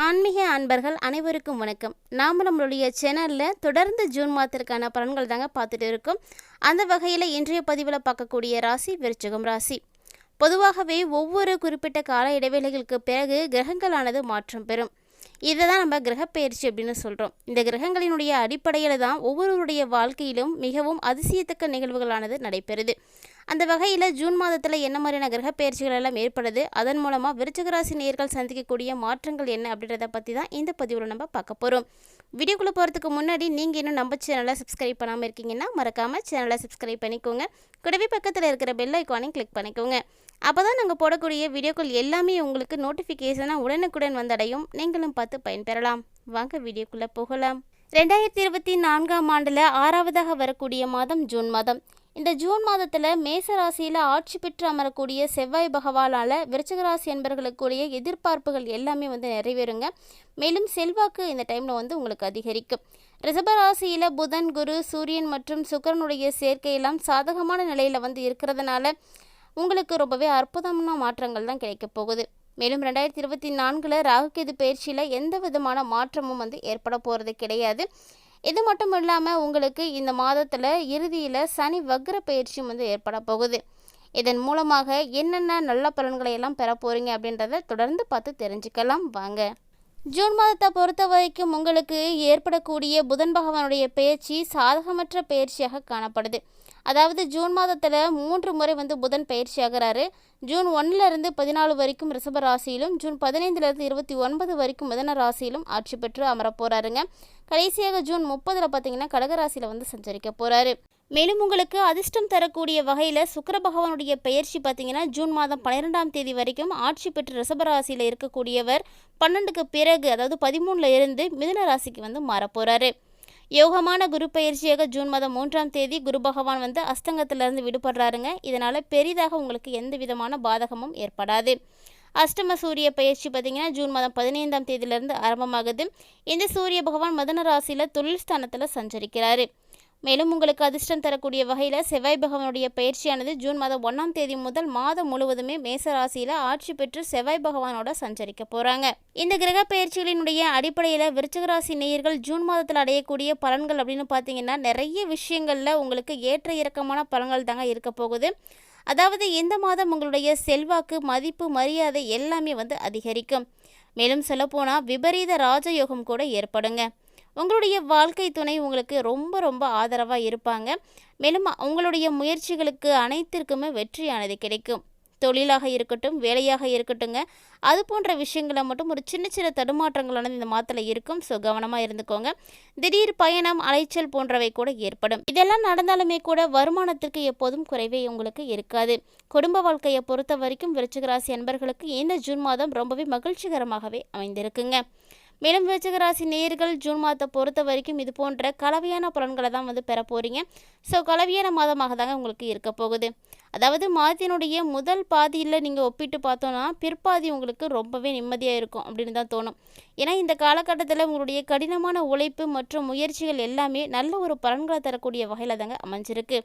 ஆன்மீக அன்பர்கள் அனைவருக்கும் வணக்கம். நாம் நம்மளுடைய சேனலில் தொடர்ந்து ஜூன் மாதத்திற்கான பலன்கள் தாங்க பார்த்துட்டு இருக்கோம். அந்த வகையில் இன்றைய பதிவில் பார்க்கக்கூடிய ராசி விருச்சிகம் ராசி. பொதுவாகவே ஒவ்வொரு குறிப்பிட்ட கால இடைவேளைகளுக்கு பிறகு கிரகங்களானது மாற்றம் பெறும். இதை தான் நம்ம கிரகப்பெயர்ச்சி அப்படின்னு சொல்கிறோம். இந்த கிரகங்களினுடைய அடிப்படையில் தான் ஒவ்வொருவருடைய வாழ்க்கையிலும் மிகவும் அதிசயத்தக்க நிகழ்வுகளானது நடைபெறுது. அந்த வகையில் ஜூன் மாதத்தில் என்ன மாதிரியான கிரகப்பெயர்ச்சிகள் எல்லாம் ஏற்படுது, அதன் மூலமாக விருச்சிக ராசி நேயர்கள் சந்திக்கக்கூடிய மாற்றங்கள் என்ன அப்படின்றத பற்றி தான் இந்த பதிவில் நம்ம பார்க்க போகிறோம். வீடியோக்குள்ளே போகிறதுக்கு முன்னாடி நீங்கள் இன்னும் நம்ம சேனலை சப்ஸ்கிரைப் பண்ணாமல் இருக்கீங்கன்னா மறக்காமல் சேனலை சப்ஸ்கிரைப் பண்ணிக்கோங்க. கூடவே பக்கத்தில் இருக்கிற பெல் ஐக்கானையும் கிளிக் பண்ணிக்கோங்க. அப்போ தான் நாங்கள் போடக்கூடிய வீடியோக்கள் எல்லாமே உங்களுக்கு நோட்டிஃபிகேஷனாக உடனுக்குடன் வந்தடையும். நீங்களும் பார்த்து பயன்பெறலாம். வாங்க வீடியோக்குள்ளே போகலாம். 2024ஆம் ஆண்டில் 6வதாக வரக்கூடிய மாதம் ஜூன் மாதம். இந்த ஜூன் மாதத்தில் மேச ராசியில் ஆட்சி பெற்று அமரக்கூடிய செவ்வாய் பகவானால் விருச்சிக ராசி என்பவர்களுக்குரிய எதிர்பார்ப்புகள் எல்லாமே நிறைவேறுங்க. மேலும் செல்வாக்கு இந்த டைமில் உங்களுக்கு அதிகரிக்கும். ரிஷப ராசியில் புதன், குரு, சூரியன் மற்றும் சுக்கிரனுடைய சேர்க்கையெல்லாம் சாதகமான நிலையில் இருக்கிறதுனால உங்களுக்கு ரொம்பவே அற்புதமான மாற்றங்கள் தான் கிடைக்க போகுது. மேலும் 2024 ராகுகேது பயிற்சியில் எந்த விதமான மாற்றமும் ஏற்பட போகிறது கிடையாது. இது மட்டும் இல்லாமல் உங்களுக்கு இந்த மாதத்தில் இறுதியில் சனி வக்ர பயிற்சியும் ஏற்பட போகுது. இதன் மூலமாக என்னென்ன நல்ல பலன்களை எல்லாம் பெற போகிறீங்க அப்படின்றத தொடர்ந்து பார்த்து தெரிஞ்சுக்கலாம் வாங்க. ஜூன் மாதத்தை பொறுத்த வரைக்கும் உங்களுக்கு ஏற்படக்கூடிய புதன் பகவானுடைய பயிற்சி சாதகமற்ற பயிற்சியாக காணப்படுது. அதாவது ஜூன் மாதத்தில் 3 முறை புதன் பயிற்சி ஆகிறாரு. ஜூன் 1லேருந்து 14 வரைக்கும் ரிஷப ராசியிலும், ஜூன் 15லேருந்து 29 வரைக்கும் மிதன ராசியிலும் ஆட்சி பெற்று அமர போகிறாருங்க. கடைசியாக ஜூன் 30 பார்த்தீங்கன்னா கடகராசியில் சஞ்சரிக்க போகிறாரு. மேலும் உங்களுக்கு அதிர்ஷ்டம் தரக்கூடிய வகையில் சுக்கிர பகவானுடைய பயிற்சி பார்த்தீங்கன்னா ஜூன் மாதம் 12ஆம் தேதி வரைக்கும் ஆட்சி பெற்று ரிஷபராசியில் இருக்கக்கூடியவர் 12க்கு பிறகு அதாவது 13ல் இருந்து மிதுன ராசிக்கு மாறப்போகிறாரு. யோகமான குரு பயிற்சியாக ஜூன் மாதம் 3ஆம் தேதி குரு பகவான் அஸ்தங்கத்திலிருந்து விடுபடுறாருங்க. இதனால் பெரிதாக உங்களுக்கு எந்த விதமான பாதகமும் ஏற்படாது. அஷ்டம சூரிய பயிற்சி பார்த்திங்கன்னா ஜூன் மாதம் 15ஆம் தேதியிலிருந்து ஆரம்பமாகுது. இந்த சூரிய பகவான் மிதுன ராசியில் தொழில் ஸ்தானத்தில் சஞ்சரிக்கிறாரு. மேலும் உங்களுக்கு அதிர்ஷ்டம் தரக்கூடிய வகையில் செவ்வாய் பகவானுடைய பயிற்சியானது ஜூன் மாதம் 1ஆம் தேதி முதல் மாதம் முழுவதுமே மேச ராசியில் ஆட்சி பெற்று செவ்வாய் பகவானோட சஞ்சரிக்க போகிறாங்க. இந்த கிரக பயிற்சிகளினுடைய அடிப்படையில் விருச்சிக ராசி நேயர்கள் ஜூன் மாதத்தில் அடையக்கூடிய பலன்கள் அப்படின்னு பார்த்தீங்கன்னா நிறைய விஷயங்களில் உங்களுக்கு ஏற்ற இறக்கமான பலன்கள் தாங்க இருக்க போகுது. அதாவது இந்த மாதம் உங்களுடைய செல்வாக்கு, மதிப்பு, மரியாதை எல்லாமே அதிகரிக்கும். மேலும் சொல்லப்போனால் விபரீத ராஜயோகம் கூட ஏற்படுங்க. உங்களுடைய வாழ்க்கை துணை உங்களுக்கு ரொம்ப ஆதரவாக இருப்பாங்க. மேலும் உங்களுடைய முயற்சிகளுக்கு அனைத்திற்குமே வெற்றியானது கிடைக்கும். தொழிலாக இருக்கட்டும், வேலையாக இருக்கட்டுங்க, அது போன்ற விஷயங்களை மட்டும் ஒரு சின்ன தடுமாற்றங்களானது இந்த மாதத்தில் இருக்கும். ஸோ கவனமாக இருந்துக்கோங்க. திடீர் பயணம், அலைச்சல் போன்றவை கூட ஏற்படும். இதெல்லாம் நடந்தாலுமே கூட வருமானத்திற்கு எப்போதும் குறைவே உங்களுக்கு இருக்காது. குடும்ப வாழ்க்கையை பொறுத்த வரைக்கும் விருச்சிக ராசி அன்பர்களுக்கு இந்த ஜூன் மாதம் ரொம்பவே மகிழ்ச்சிகரமாகவே அமைந்திருக்குங்க. மேலும் விருச்சிக ராசி நேயர்கள் ஜூன் மாதத்தை பொறுத்த வரைக்கும் இது போன்ற கலவையான பலன்களை தான் பெற போகிறீங்க. ஸோ கலவையான மாதமாக தாங்க உங்களுக்கு இருக்க போகுது. அதாவது மாதத்தினுடைய முதல் பாதியில் நீங்கள் ஒப்பிட்டு பார்த்தோன்னா பிற்பாதி உங்களுக்கு ரொம்பவே நிம்மதியாக இருக்கும் அப்படின்னு தான் தோணும். ஏன்னா இந்த காலகட்டத்தில் உங்களுடைய கடினமான உழைப்பு மற்றும் முயற்சிகள் எல்லாமே நல்ல ஒரு பலன்களை தரக்கூடிய வகையில் தாங்க அமைஞ்சிருக்கு.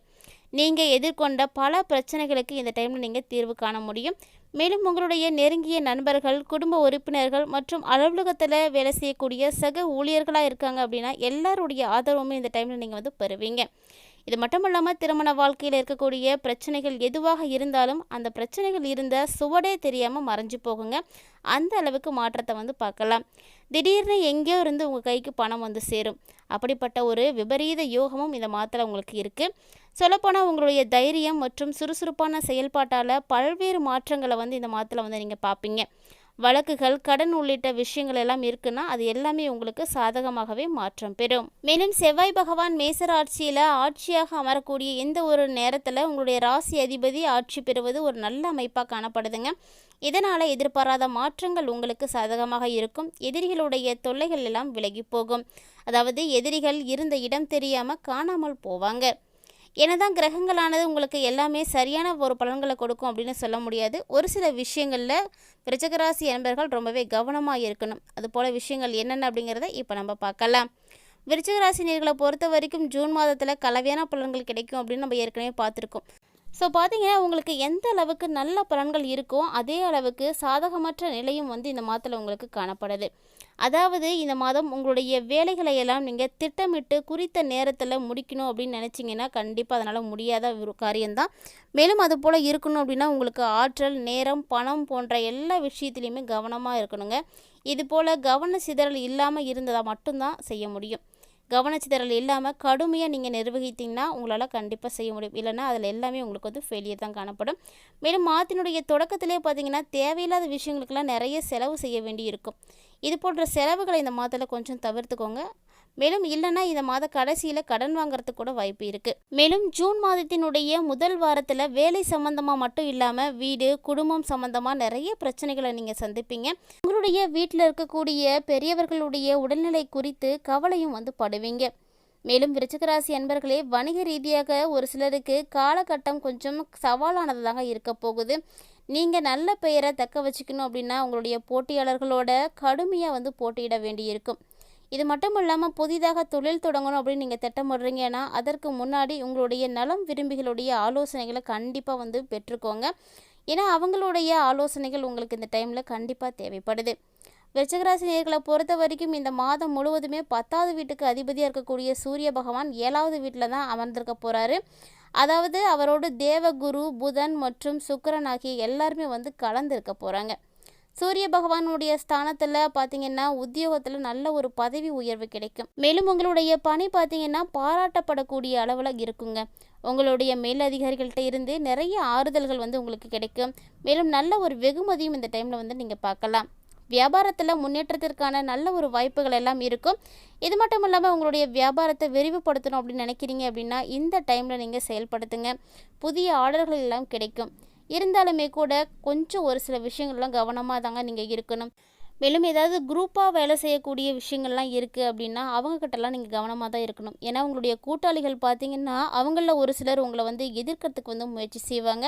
நீங்கள் எதிர்கொண்ட பல பிரச்சனைகளுக்கு இந்த டைமில் நீங்கள் தீர்வு காண முடியும். மேலும் உங்களுடைய நெருங்கிய நண்பர்கள், குடும்ப உறுப்பினர்கள் மற்றும் அலுவலகத்தில் வேலை செய்யக்கூடிய சக ஊழியர்களாக இருக்காங்க அப்படின்னா எல்லாருடைய ஆதரவுமே இந்த டைமில் நீங்கள் பெறுவீங்க. இது மட்டும் இல்லாமல் திருமண வாழ்க்கையில் இருக்கக்கூடிய பிரச்சனைகள் எதுவாக இருந்தாலும் அந்த பிரச்சனைகள் இருந்த சுவடே தெரியாமல் மறைஞ்சு போகுங்க. அந்த அளவுக்கு மாற்றத்தை பார்க்கலாம். திடீர்னு எங்கேயோ இருந்து உங்கள் கைக்கு பணம் சேரும். அப்படிப்பட்ட ஒரு விபரீத யோகமும் இந்த மாதத்தில் உங்களுக்கு இருக்குது. சொல்லப்போனால் உங்களுடைய தைரியம் மற்றும் சுறுசுறுப்பான செயல்பாட்டால் பல்வேறு மாற்றங்களை இந்த மாதத்தில் நீங்கள் பார்ப்பீங்க. வழக்குகள், கடன் உள்ளிட்ட விஷயங்கள் எல்லாம் இருக்குன்னா அது எல்லாமே உங்களுக்கு சாதகமாகவே மாற்றம் பெறும். மேலும் செவ்வாய் பகவான் மேசராட்சியில் ஆட்சியாக அமரக்கூடிய எந்த ஒரு நேரத்தில் உங்களுடைய ராசி அதிபதி ஆட்சி பெறுவது ஒரு நல்ல அமைப்பாக காணப்படுதுங்க. இதனால் எதிர்பாராத மாற்றங்கள் உங்களுக்கு சாதகமாக இருக்கும். எதிரிகளுடைய தொல்லைகள் எல்லாம் விலகி போகும். அதாவது எதிரிகள் இருந்த இடம் தெரியாமல் காணாமல் போவாங்க. என்னதான் கிரகங்களானது உங்களுக்கு எல்லாமே சரியான ஒரு பலன்களை கொடுக்கும் அப்படின்னு சொல்ல முடியாது. ஒரு சில விஷயங்களில் விருச்சிக ராசி அன்பர்கள் ரொம்பவே கவனமாக இருக்கணும். அதுபோல் விஷயங்கள் என்னென்ன அப்படிங்கிறத இப்போ நம்ம பார்க்கலாம். விருச்சிக ராசி நேயர்களை பொறுத்த வரைக்கும் ஜூன் மாதத்தில் கலவையான பலன்கள் கிடைக்கும் அப்படின்னு நம்ம ஏற்கனவே பார்த்துருக்கோம். ஸோ பார்த்தீங்கன்னா உங்களுக்கு எந்த அளவுக்கு நல்ல பலன்கள் இருக்கோ அதே அளவுக்கு சாதகமற்ற நிலையும் வந்து இந்த மாதத்தில் உங்களுக்கு காணப்படுது. அதாவது இந்த மாதம் உங்களுடைய வேலைகளை எல்லாம் நீங்கள் திட்டமிட்டு குறித்த நேரத்தில் முடிக்கணும் அப்படின்னு நினச்சிங்கன்னா கண்டிப்பாக அதனால் முடியாத ஒரு காரியம்தான். மேலும் அது போல் இருக்கணும் அப்படின்னா உங்களுக்கு ஆற்றல், நேரம், பணம் போன்ற எல்லா விஷயத்துலையுமே கவனமாக இருக்கணுங்க. இது போல் கவன சிதறல் இல்லாமல் இருந்ததாக மட்டும்தான் செய்ய முடியும். கவனச்சிதறல் இல்லாமல் கடுமையாக நீங்கள் நிர்வகித்தீங்கன்னா உங்களால் கண்டிப்பாக செய்ய முடியும். இல்லைனா அதில் எல்லாமே உங்களுக்கு வந்து ஃபெயிலியர் தான் காணப்படும். மேலும் மாதத்தினுடைய தொடக்கத்திலே பார்த்தீங்கன்னா தேவையில்லாத விஷயங்களுக்கெல்லாம் நிறைய செலவு செய்ய வேண்டி இருக்கும். இது போன்ற செலவுகளை இந்த மாதத்தில் கொஞ்சம் தவிர்த்துக்கோங்க. மேலும் இல்லைன்னா இந்த மாத கடைசியில் கடன் வாங்குறதுக்கு கூட வாய்ப்பு இருக்குது. மேலும் ஜூன் மாதத்தினுடைய முதல் வாரத்தில் வேலை சம்மந்தமாக மட்டும் இல்லாமல் வீடு, குடும்பம் சம்மந்தமாக நிறைய பிரச்சனைகளை நீங்கள் சந்திப்பீங்க. உங்களுடைய வீட்டில் இருக்கக்கூடிய பெரியவர்களுடைய உடல்நிலை குறித்து கவலையும் வந்து படுவீங்க. மேலும் விருச்சிகராசி அன்பர்களே, வணிக ரீதியாக ஒரு சிலருக்கு காலகட்டம் கொஞ்சம் சவாலானது தாங்க இருக்க போகுது. நீங்கள் நல்ல பெயரை தக்க வச்சுக்கணும் அப்படின்னா உங்களுடைய போட்டியாளர்களோட கடுமையாக வந்து போட்டியிட வேண்டியிருக்கும். இது மட்டும் இல்லாமல் புதிதாக தொழில் தொடங்கணும் அப்படின்னு நீங்கள் திட்டமிடுறீங்கன்னா அதற்கு முன்னாடி உங்களுடைய நலம் விரும்பிகளுடைய ஆலோசனைகளை கண்டிப்பாக வந்து பெற்றுக்கோங்க. ஏன்னா அவங்களுடைய ஆலோசனைகள் உங்களுக்கு இந்த டைமில் கண்டிப்பாக தேவைப்படுது. விருச்சிகராசி நேயர்களை பொறுத்த வரைக்கும் இந்த மாதம் முழுவதுமே 10வது வீட்டுக்கு அதிபதியாக இருக்கக்கூடிய சூரிய பகவான் 7வது வீட்டில் தான் அமர்ந்திருக்க போகிறாரு. அதாவது அவரோடு தேவகுரு, புதன் மற்றும் சுக்கிரன் ஆகிய எல்லாருமே வந்து கலந்துருக்க போகிறாங்க. சூரிய பகவானுடைய ஸ்தானத்தில் பார்த்தீங்கன்னா உத்தியோகத்தில் நல்ல ஒரு பதவி உயர்வு கிடைக்கும். மேலும் உங்களுடைய பணி பார்த்தீங்கன்னா பாராட்டப்படக்கூடிய அளவில் இருக்குங்க. உங்களுடைய மேலதிகாரிகள்கிட்ட இருந்து நிறைய ஆறுதல்கள் வந்து உங்களுக்கு கிடைக்கும். மேலும் நல்ல ஒரு வெகுமதியும் இந்த டைமில் வந்து நீங்கள் பார்க்கலாம். வியாபாரத்தில் முன்னேற்றத்திற்கான நல்ல ஒரு வாய்ப்புகள் எல்லாம் இருக்கும். இது மட்டும் இல்லாமல் உங்களுடைய வியாபாரத்தை விரிவுபடுத்தணும் அப்படின்னு நினைக்கிறீங்க அப்படின்னா இந்த டைமில் நீங்கள் செயல்படுத்துங்க. புதிய ஆர்டர்கள் எல்லாம் கிடைக்கும். இருந்தாலுமே கூட கொஞ்சம் ஒரு சில விஷயங்கள்லாம் கவனமாக தாங்க நீங்கள் இருக்கணும். மேலும் ஏதாவது குரூப்பாக வேலை செய்யக்கூடிய விஷயங்கள்லாம் இருக்குது அப்படின்னா அவங்கக்கிட்டலாம் நீங்கள் கவனமாக தான் இருக்கணும். ஏன்னா உங்களுடைய கூட்டாளிகள் பார்த்தீங்கன்னா அவங்களில் ஒரு சிலர் உங்களை வந்து எதிர்க்கிறதுக்கு வந்து முயற்சி செய்வாங்க.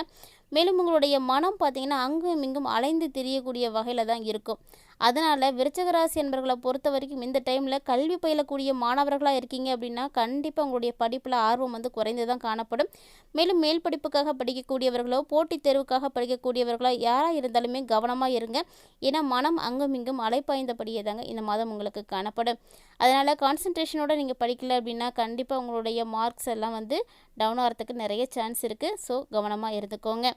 மேலும் உங்களுடைய மனம் பார்த்தீங்கன்னா அங்கும் இங்கும் அலைந்து திரியக்கூடிய வகையில் தான் இருக்கும். அதனால் விருச்சிகராசி என்பவர்களை பொறுத்த வரைக்கும் இந்த டைமில் கல்வி பயிலக்கூடிய மாணவர்களாக இருக்கீங்க அப்படின்னா கண்டிப்பாக உங்களுடைய படிப்பில் ஆர்வம் வந்து குறைந்து தான் காணப்படும். மேலும் மேல் படிப்புக்காக படிக்கக்கூடியவர்களோ போட்டித் தேர்வுக்காக படிக்கக்கூடியவர்களோ யாராக இருந்தாலுமே கவனமாக இருங்க. ஏன்னா மனம் அங்கும் இங்கும் அலைப்பாய்ந்தபடியே தாங்க இந்த மாதம் உங்களுக்கு காணப்படும். அதனால் கான்சன்ட்ரேஷனோடு நீங்கள் படிக்கல அப்படின்னா கண்டிப்பாக உங்களுடைய மார்க்ஸ் எல்லாம் வந்து டவுன் ஆகிறதுக்கு நிறைய சான்ஸ் இருக்குது. ஸோ கவனமாக இருந்துக்கோங்க.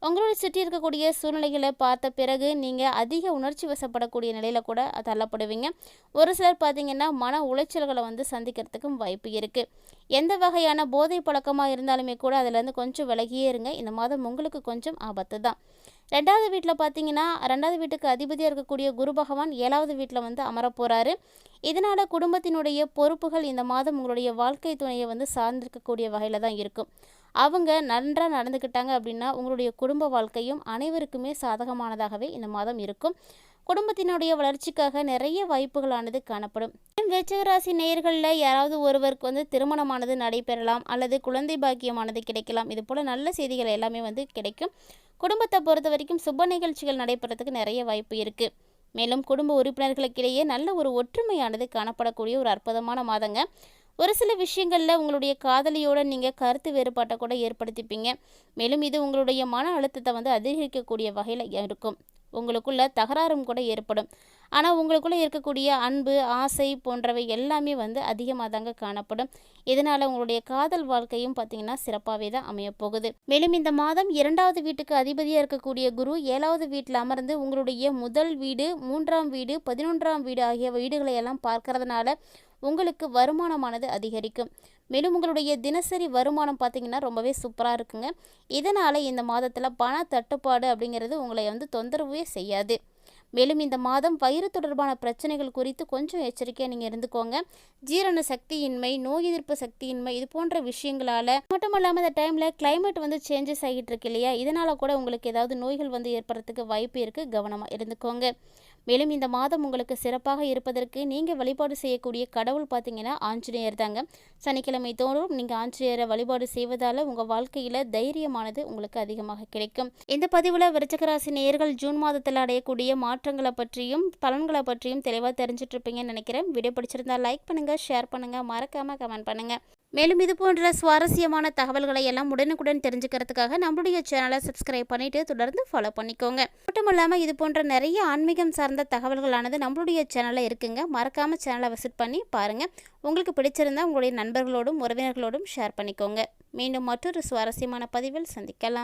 உங்களோட சுற்றி இருக்கக்கூடிய சூழ்நிலைகளை பார்த்த பிறகு நீங்கள் அதிக உணர்ச்சி வசப்படக்கூடிய நிலையில் கூட தள்ளப்படுவீங்க. ஒரு சிலர் பார்த்தீங்கன்னா மன உளைச்சல்களை வந்து சந்திக்கிறதுக்கும் வாய்ப்பு இருக்குது. எந்த வகையான போதை பழக்கமாக இருந்தாலுமே கூட அதிலேருந்து கொஞ்சம் விலகியே இருங்க. இந்த மாதம் உங்களுக்கு கொஞ்சம் ஆபத்து தான். 2வது வீட்டில் பார்த்தீங்கன்னா 2வது வீட்டுக்கு அதிபதியாக இருக்கக்கூடிய குரு பகவான் 7வது வீட்டில் வந்து அமரப்போகிறாரு. இதனால் குடும்பத்தினுடைய பொறுப்புகள் இந்த மாதம் உங்களுடைய வாழ்க்கை துணையை வந்து சார்ந்திருக்கக்கூடிய வகையில் தான் இருக்கும். அவங்க நன்றாக நடந்துக்கிட்டாங்க அப்படின்னா உங்களுடைய குடும்ப வாழ்க்கையும் அனைவருக்குமே சாதகமானதாகவே இந்த மாதம் இருக்கும். குடும்பத்தினுடைய வளர்ச்சிக்காக நிறைய வாய்ப்புகளானது காணப்படும். விருச்சிகராசி நேயர்களில் யாராவது ஒருவருக்கு வந்து திருமணமானது நடைபெறலாம் அல்லது குழந்தை பாக்கியமானது கிடைக்கலாம். இது போல் நல்ல செய்திகள் எல்லாமே வந்து கிடைக்கும். குடும்பத்தை பொறுத்த வரைக்கும் சுப நிகழ்ச்சிகள் நடைபெறத்துக்கு நிறைய வாய்ப்பு இருக்குது. மேலும் குடும்ப உறுப்பினர்களுக்கிடையே நல்ல ஒரு ஒற்றுமையானது காணப்படக்கூடிய ஒரு அற்புதமான மாதங்க. ஒரு சில விஷயங்களில் உங்களுடைய காதலியோடு நீங்கள் கருத்து வேறுபாட்டை கூட ஏற்படுத்திப்பீங்க. மேலும் இது உங்களுடைய மன அழுத்தத்தை வந்து அதிகரிக்கக்கூடிய வகையில் இருக்கும். உங்களுக்குள்ள தகராறும் கூட ஏற்படும். ஆனால் உங்களுக்குள்ளே இருக்கக்கூடிய அன்பு, ஆசை போன்றவை எல்லாமே வந்து அதிகமாக தாங்க காணப்படும். இதனால் உங்களுடைய காதல் வாழ்க்கையும் பார்த்திங்கன்னா சிறப்பாகவே தான் அமையப்போகுது. மேலும் இந்த மாதம் 2வது வீட்டுக்கு அதிபதியாக இருக்கக்கூடிய குரு 7வது வீட்டில் அமர்ந்து உங்களுடைய முதல் வீடு, 3ஆம் வீடு, 11ஆம் வீடு ஆகிய வீடுகளை எல்லாம் பார்க்கறதுனால உங்களுக்கு வருமானமானது அதிகரிக்கும். மேலும் உங்களுடைய தினசரி வருமானம் பார்த்திங்கன்னா ரொம்பவே சூப்பராக இருக்குங்க. இதனால் இந்த மாதத்தில் பண தட்டுப்பாடு அப்படிங்கிறது உங்களை வந்து தொந்தரவே செய்யாது. மேலும் இந்த மாதம் வயிறு தொடர்பான பிரச்சனைகள் குறித்து கொஞ்சம் எச்சரிக்கையாக நீங்கள் இருந்துக்கோங்க. ஜீரண சக்தியின்மை, நோய் எதிர்ப்பு சக்தியின்மை இது போன்ற விஷயங்களால் மட்டும் இல்லாமல் இந்த டைமில் கிளைமேட் வந்து சேஞ்சஸ் ஆகிட்டு இருக்கு இல்லையா, இதனால் கூட உங்களுக்கு ஏதாவது நோய்கள் வந்து ஏற்படுறதுக்கு வாய்ப்பு இருக்குது. கவனமாக இருந்துக்கோங்க. மேலும் இந்த மாதம் உங்களுக்கு சிறப்பாக இருப்பதற்கு நீங்கள் வழிபாடு செய்யக்கூடிய கடவுள் பார்த்தீங்கன்னா ஆஞ்சநேயர் தாங்க. சனிக்கிழமை தோறும் நீங்கள் ஆஞ்சநேயரை வழிபாடு செய்வதால் உங்கள் வாழ்க்கையில் தைரியமானது உங்களுக்கு அதிகமாக கிடைக்கும். இந்த பதிவில் விருச்சிகராசி நேயர்கள் ஜூன் மாதத்தில் அடையக்கூடிய மாற்றங்களை பற்றியும் பலன்களை பற்றியும் தெளிவாக தெரிஞ்சிட்டு இருப்பீங்கன்னு நினைக்கிறேன். வீடியோ பிடிச்சிருந்தா லைக் பண்ணுங்கள், ஷேர் பண்ணுங்கள், மறக்காமல் கமெண்ட் பண்ணுங்கள். மேலும் இது போன்ற சுவாரஸ்யமான தகவல்களை எல்லாம் உடனுக்குடன் தெரிஞ்சுக்கிறதுக்காக நம்மளுடைய சேனலை சப்ஸ்கிரைப் பண்ணிவிட்டு தொடர்ந்து ஃபாலோ பண்ணிக்கோங்க. மட்டும் இல்லாமல் இது போன்ற நிறைய ஆன்மீகம் சார்ந்த தகவல்களானது நம்மளுடைய சேனலில் இருக்குங்க. மறக்காமல் சேனலை விசிட் பண்ணி பாருங்கள். உங்களுக்கு பிடிச்சிருந்தால் உங்களுடைய நண்பர்களோடும் உறவினர்களோடும் ஷேர் பண்ணிக்கோங்க. மீண்டும் மற்றொரு சுவாரஸ்யமான பதிவில் சந்திக்கலாம்.